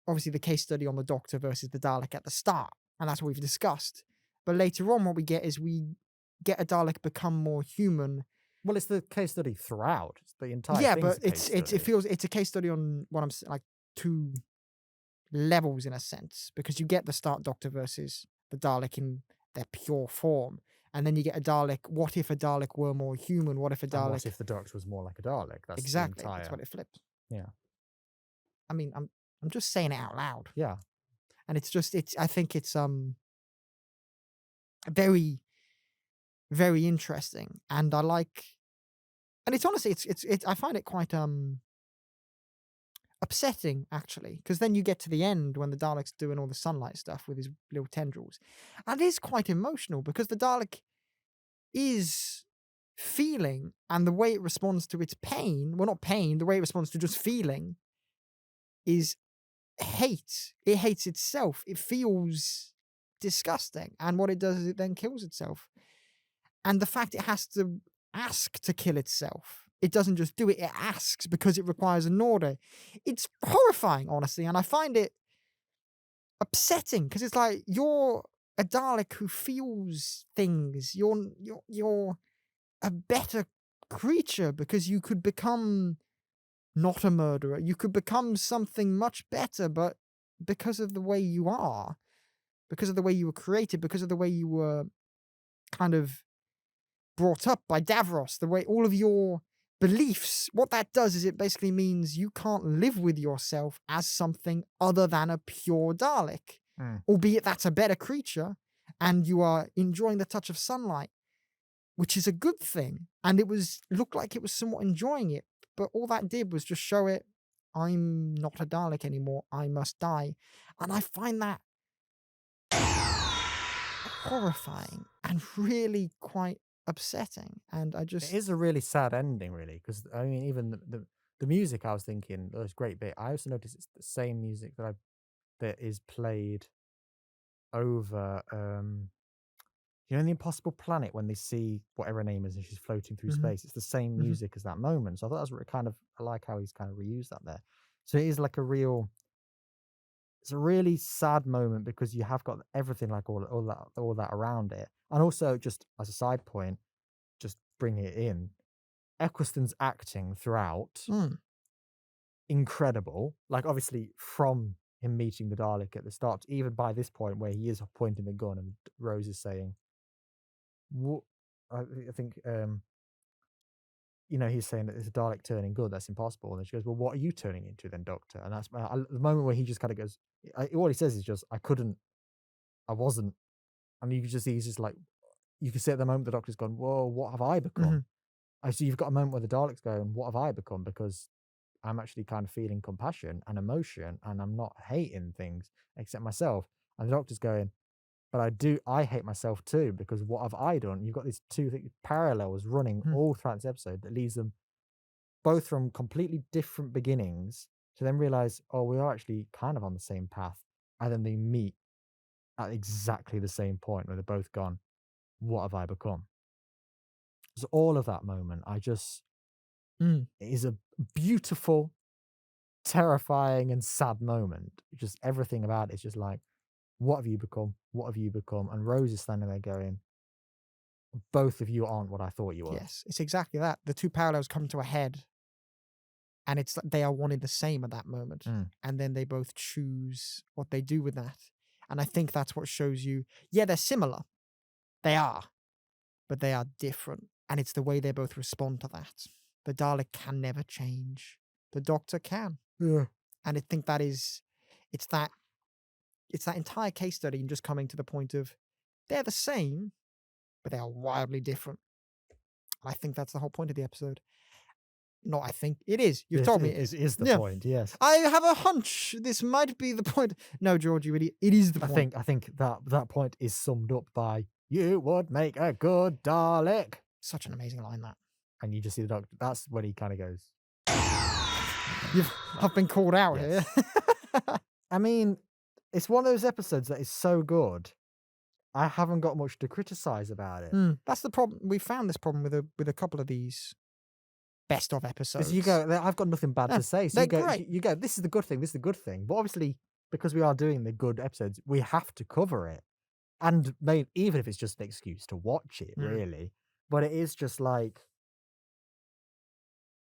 E: obviously the case study on the Doctor versus the Dalek at the start, and that's what we've discussed. But later on, what we get is we get a Dalek become more human.
D: Well, it's the case study throughout. It's the entire
E: yeah,
D: thing's
E: but
D: a case study.
E: it feels it's a case study on what I'm like two levels in a sense, because you get the start Doctor versus the Dalek in their pure form, and then you get a Dalek. What if a Dalek were more human? What if a Dalek?
D: And what if the Doctor was more like a Dalek? That's
E: exactly. That's what it flips.
D: Yeah.
E: I mean, I'm just saying it out loud.
D: Yeah.
E: And I think it's very, very interesting, and I like, and it's honestly I find it quite upsetting actually, because then you get to the end when the Dalek's doing all the sunlight stuff with his little tendrils, and it is quite emotional because the Dalek is feeling, and the way it responds to its pain, well, not pain, the way it responds to just feeling is hate. It hates itself. It feels disgusting, and what it does is it then kills itself. And the fact it has to ask to kill itself, it doesn't just do it, it asks because it requires an order. It's horrifying, honestly, and I find it upsetting because it's like, you're a Dalek who feels things. You're a better creature because you could become not a murderer. You could become something much better, but because of the way you are, because of the way you were created, because of the way you were kind of brought up by Davros, the way all of your beliefs, what that does is it basically means you can't live with yourself as something other than a pure Dalek, albeit that's a better creature, and you are enjoying the touch of sunlight, which is a good thing. And looked like it was somewhat enjoying it, but all that did was just show it, I'm not a Dalek anymore, I must die. And I find that horrifying and really quite upsetting. And it
D: is a really sad ending, really, because I mean, even the music, I was thinking, was a great bit. I also noticed it's the same music that is played over in the Impossible Planet when they see whatever her name is and she's floating through space. It's the same music as that moment. So I thought that was I like how he's kind of reused that there. So it is like it's a really sad moment because you have got everything, like all that around it. And also, just as a side point, just bring it in, Eccleston's acting throughout, incredible. Like, obviously, from him meeting the Dalek at the start, even by this point where he is pointing the gun and Rose is saying, "What?" I think he's saying that it's a Dalek turning good. That's impossible. And then she goes, well, what are you turning into then, Doctor? And that's the moment where he just kind of goes, all he says is just, I wasn't. And you can just see, he's just like, you can see at the moment the Doctor's gone, whoa, what have I become? I see you've got a moment where the Dalek's going, what have I become? Because I'm actually kind of feeling compassion and emotion, and I'm not hating things except myself. And the Doctor's going, but I hate myself too, because what have I done? You've got these two parallels running all throughout this episode that leads them both from completely different beginnings to then realize, oh, we are actually kind of on the same path. And then they meet at exactly the same point where they're both gone, what have I become? So all of that moment, it is a beautiful, terrifying, and sad moment. Just everything about it is just like, what have you become? What have you become? And Rose is standing there going, both of you aren't what I thought you were.
E: Yes, it's exactly that. The two parallels come to a head, and it's like they are one and the same at that moment. And then they both choose what they do with that. And I think that's what shows you, yeah, they're similar. They are. But they are different. And it's the way they both respond to that. The Dalek can never change. The Doctor can.
D: Yeah.
E: And I think it's that entire case study and just coming to the point of they're the same, but they are wildly different. I think that's the whole point of the episode. No, I think it is. You've told me it is.
D: It is the point, yes.
E: I have a hunch this might be the point. No, George, you idiot. It is the point.
D: I think that point is summed up by, you would make a good Dalek.
E: Such an amazing line, that.
D: And you just see the Doctor. That's when he kind of goes,
E: I've been called out here.
D: I mean, it's one of those episodes that is so good, I haven't got much to criticize about it.
E: That's the problem. We found this problem with a couple of these best of episodes.
D: You go, I've got nothing bad to say. So
E: great.
D: You go, this is the good thing, this is the good thing. But obviously, because we are doing the good episodes, we have to cover it. And even if it's just an excuse to watch it, really. But it is just like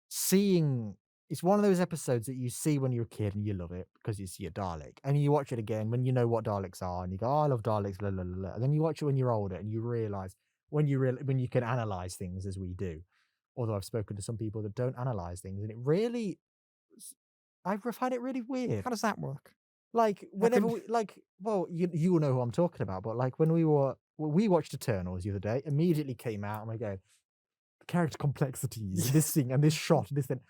D: it's one of those episodes that you see when you're a kid and you love it because you see a Dalek. And you watch it again when you know what Daleks are and you go, oh, I love Daleks, blah, blah, blah, blah. And then you watch it when you're older and you realise when you can analyse things as we do. Although I've spoken to some people that don't analyse things, and I find it really weird.
E: How does that work?
D: Like whenever you know who I'm talking about, but like when we watched Eternals the other day, immediately came out and we go, character complexities, this thing and this shot and this thing.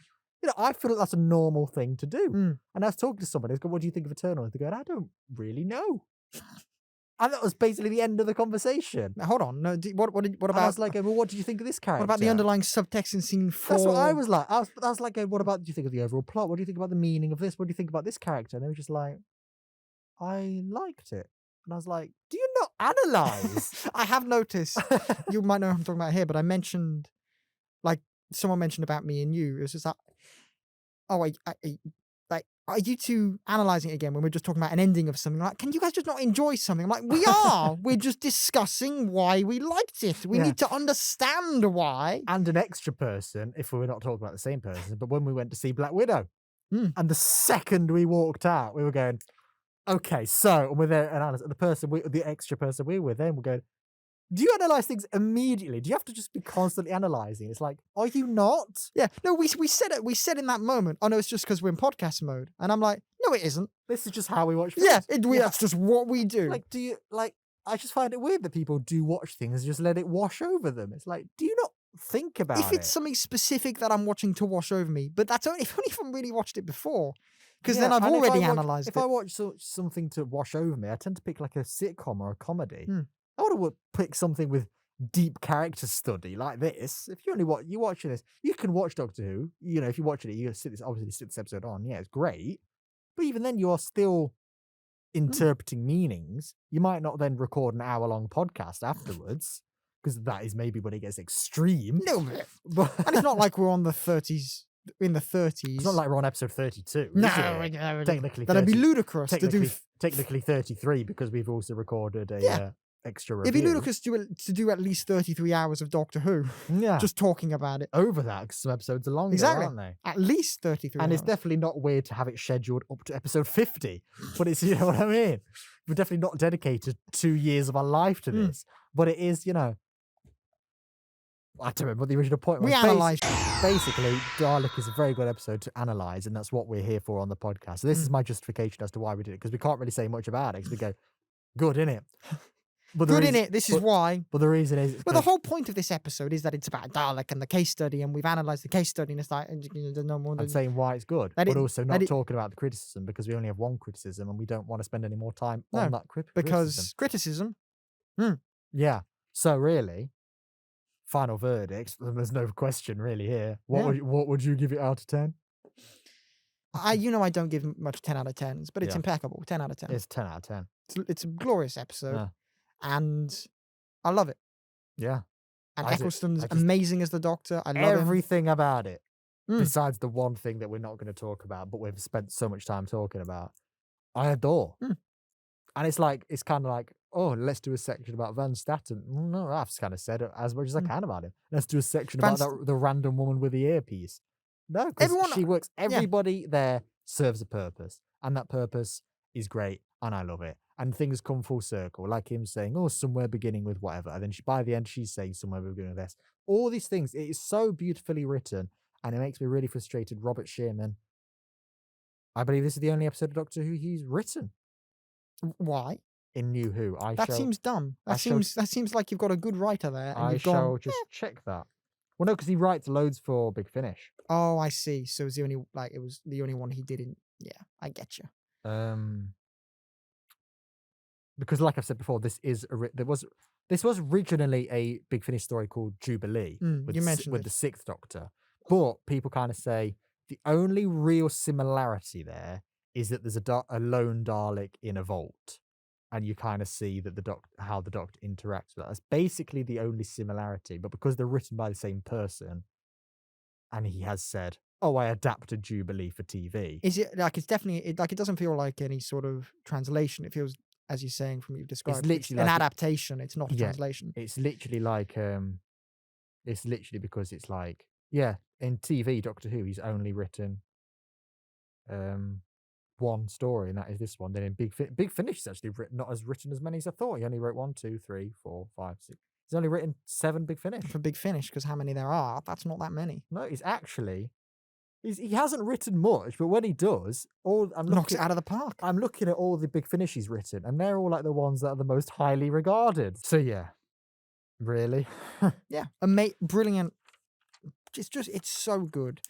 D: I feel like that's a normal thing to do. And I was talking to somebody, I was going, what do you think of Eternals? They're going, I don't really know. And that was basically the end of the conversation.
E: Now, hold on. No, what about?
D: And I was like, well, what did you think of this character?
E: What about the underlying subtext in scene 4?
D: That's what I was like. I was like, what about? Do you think of the overall plot? What do you think about the meaning of this? What do you think about this character? And they were just like, I liked it. And I was like, do you not analyze?
E: I have noticed. You might know what I'm talking about here, but I mentioned, like, someone mentioned about me and you. It was just like, are you two analysing it again when we're just talking about an ending of something? Like, can you guys just not enjoy something? I'm like, we are. We're just discussing why we liked it. We need to understand why.
D: And an extra person, if we were not talking about the same person, but when we went to see Black Widow, and the second we walked out, we were going, okay, so, and we're there, and the extra person we were with, then we're going, do you analyse things immediately? Do you have to just be constantly analysing? It's like, are you not?
E: Yeah. No, we said it. We said in that moment, oh no, it's just because we're in podcast mode. And I'm like, no, it isn't.
D: This is just how we watch films.
E: Yeah, that's just what we do.
D: Like, I just find it weird that people do watch things and just let it wash over them. It's like, do you not think about it?
E: If it's something specific that I'm watching to wash over me, but that's only if I've really watched it before. Because then I've already analysed it.
D: If I watch something to wash over me, I tend to pick like a sitcom or a comedy. I would pick something with deep character study like this. If you're watching this, you can watch Doctor Who. If you're watching it, you sit this episode on. Yeah, it's great. But even then, you are still interpreting meanings. You might not then record an hour-long podcast afterwards, because that is maybe when it gets extreme.
E: No, but and it's not like we're on the 30s. In the 30s.
D: It's not like we're on episode 32.
E: No,
D: technically
E: that'd be ludicrous to do.
D: Technically 33 because we've also recorded a extra review.
E: It'd be ludicrous to do at least 33 hours of Doctor Who. Yeah, just talking about it
D: over that because some episodes are longer, aren't they?
E: At least 33.
D: And it's definitely not weird to have it scheduled up to episode 50. But it's what I mean. We're definitely not dedicated 2 years of our life to this. But it is I don't remember what the original point was.
E: We analysed.
D: Basically, Dalek is a very good episode to analyse, and that's what we're here for on the podcast. So this is my justification as to why we did it, because we can't really say much about it, because we go, good, innit? But
E: Good in it. This is why.
D: But the reason is...
E: Well, the whole point of this episode is that it's about Dalek and the case study, and we've analysed the case study, and it's like, there's no more
D: I'm
E: than...
D: saying why it's good,
E: Let
D: but
E: it-
D: also
E: let
D: not
E: it-
D: talking about the criticism, because we only have one criticism, and we don't want to spend any more time
E: No,
D: on that criticism.
E: Because criticism...
D: Yeah. So really, final verdict, there's no question really here. What would you give it out of 10?
E: I don't give much 10 out of 10s, but it's
D: Yeah.
E: impeccable. 10 out of 10.
D: It's 10 out of 10.
E: It's a glorious episode,
D: Yeah.
E: and I love it.
D: Yeah.
E: And
D: I
E: Eccleston's
D: just-
E: amazing as the Doctor. I love him.
D: Everything about it,
E: Mm.
D: besides the one thing that we're not going to talk about, but we've spent so much time talking about, I adore.
E: Mm.
D: And it's kind of like, oh, let's do a section about Van Statten. No, I've kind of said it as much as I can about him. Let's do a section
E: Van
D: about the random woman with the earpiece. No, because
E: Everyone-
D: she works. Everybody there serves a purpose, and that purpose is great, and I love it. And things come full circle, like him saying, "Oh, somewhere beginning with whatever," and then by the end, she's saying somewhere beginning with this. All these things. It is so beautifully written, and it makes me really frustrated. Robert Shearman. I believe this is the only episode of Doctor Who he's written
E: Why?
D: in New Who.
E: That seems dumb. That seems like you've got a good writer there, and
D: I
E: you've
D: shall
E: gone.
D: just check that. Well, no, because he writes loads for Big Finish.
E: Oh, I see. So it was the only one he didn't. Yeah, I get you.
D: Because, like I've said before, this was originally a Big Finish story called Jubilee
E: You mentioned
D: with
E: it.
D: the Sixth Doctor, but people kind of say the only real similarity there is that there's a lone Dalek in a vault, and you kind of see that how the Doctor interacts with that. That's basically the only similarity. But because they're written by the same person, and he has said, "Oh, I adapted Jubilee for TV."
E: Is it like it's definitely like it doesn't feel like any sort of translation. It feels, as you're saying from what you've described, it's
D: literally
E: an
D: like
E: adaptation. It's not a
D: Yeah.
E: translation.
D: It's literally like it's literally because it's like, yeah, in TV Doctor Who he's only written one story, and that is this one. Then in Big Finish is actually not as written as many as I thought. He only wrote 1, 2, 3, 4, 5, 6. He's only written 7 Big Finish.
E: For Big Finish, because how many there are, that's not that many.
D: No, he hasn't written much, but when he does,
E: Knocks it out of the park.
D: I'm looking at all the Big Finish he's written, and they're all like the ones that are the most highly regarded. So yeah, really.
E: Yeah, brilliant. It's so good.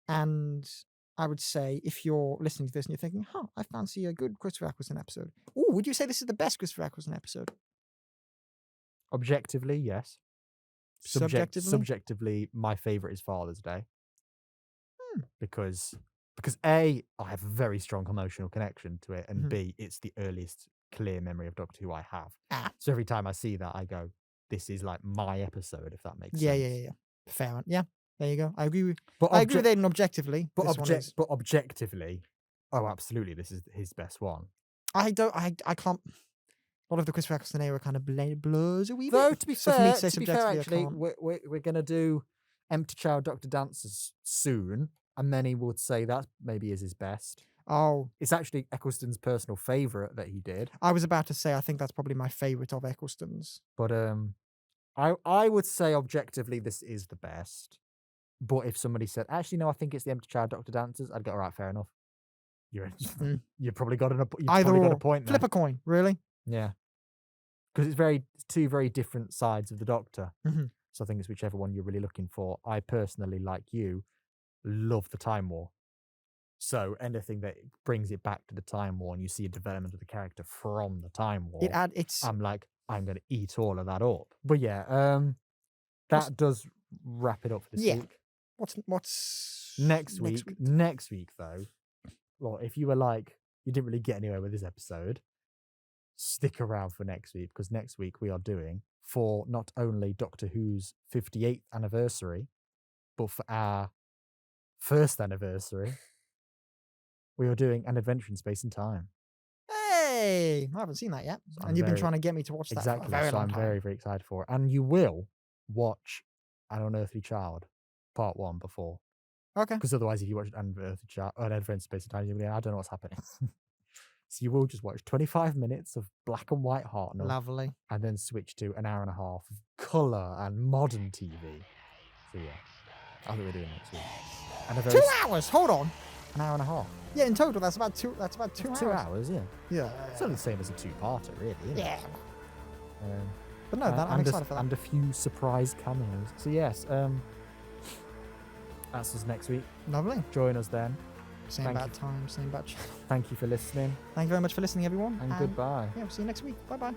E: And I would say if you're listening to this and you're thinking, I fancy a good Christopher Eccleston episode. Oh, would you say this is the best Christopher Eccleston episode?
D: Objectively, yes.
E: Subjectively?
D: Subjectively, my favorite is Father's Day. Because A, I have a very strong emotional connection to it, and B, it's the earliest clear memory of Doctor Who I have. So every time I see that, I go, this is like my episode, if that makes sense.
E: Yeah. Fair one. Yeah, there you go. I agree with
D: But
E: Aidan objectively.
D: But,
E: this one is.
D: but objectively, oh, absolutely, this is his best one.
E: I can't. A lot of the Christopher Eccleston era kind of blurs a wee bit.
D: Though, to be
E: So for me
D: fair,
E: to say subjectively, I
D: actually,
E: can't.
D: we're going to do Empty Child Dr. Dancers soon, and many would say that maybe is his best.
E: Oh,
D: It's actually Eccleston's personal favourite that he did.
E: I was about to say I think that's probably my favourite of Eccleston's.
D: But I would say objectively this is the best. But if somebody said, actually, no, I think it's the Empty Child Dr. Dancers, I'd go, all right, fair enough. You've probably got a point there.
E: Flip a coin, really?
D: Yeah. Because it's two very different sides of the Doctor.
E: Mhm.
D: So I think it's whichever one you're really looking for. I personally, like you, love the Time War. So anything that brings it back to the Time War and you see a development of the character from the Time War, I'm like, I'm going to eat all of that up. But yeah, that does wrap it up for this week.
E: What's
D: Next week, though, well, if you were like, you didn't really get anywhere with this episode, stick around for next week, because next week we are doing, for not only Doctor Who's 58th anniversary, but for our first anniversary, we are doing An Adventure in Space and Time.
E: Hey, I haven't seen that yet.
D: So
E: And you've been trying to get me to watch that
D: Exactly,
E: for a very
D: so
E: long
D: I'm
E: time.
D: very, very excited for it. And you will watch An Unearthly Child, part 1 before.
E: Okay.
D: Because otherwise, if you watch An Adventure in Space and Time, you'll be like, I don't know what's happening. So you will just watch 25 minutes of black and white Hartnell
E: Lovely.
D: and then switch to an hour and a half of colour and modern TV. So yeah, that's what we're doing next week. And a very
E: 2 hours. Hold on.
D: an hour and a half.
E: Yeah, in total, that's about two. That's about 2 hours.
D: 2 hours, yeah.
E: Yeah.
D: It's only the same as a two-parter, really. Isn't
E: Yeah.
D: It?
E: But no, I'm excited for that.
D: And a few surprise cameos. So yes, that's us next week.
E: Lovely.
D: Join us then.
E: Same
D: Thank
E: bad
D: you.
E: time, same bad channel.
D: Thank you for listening,
E: Thank you very much for listening, everyone.
D: and goodbye.
E: Yeah, we'll see you next week. Bye bye.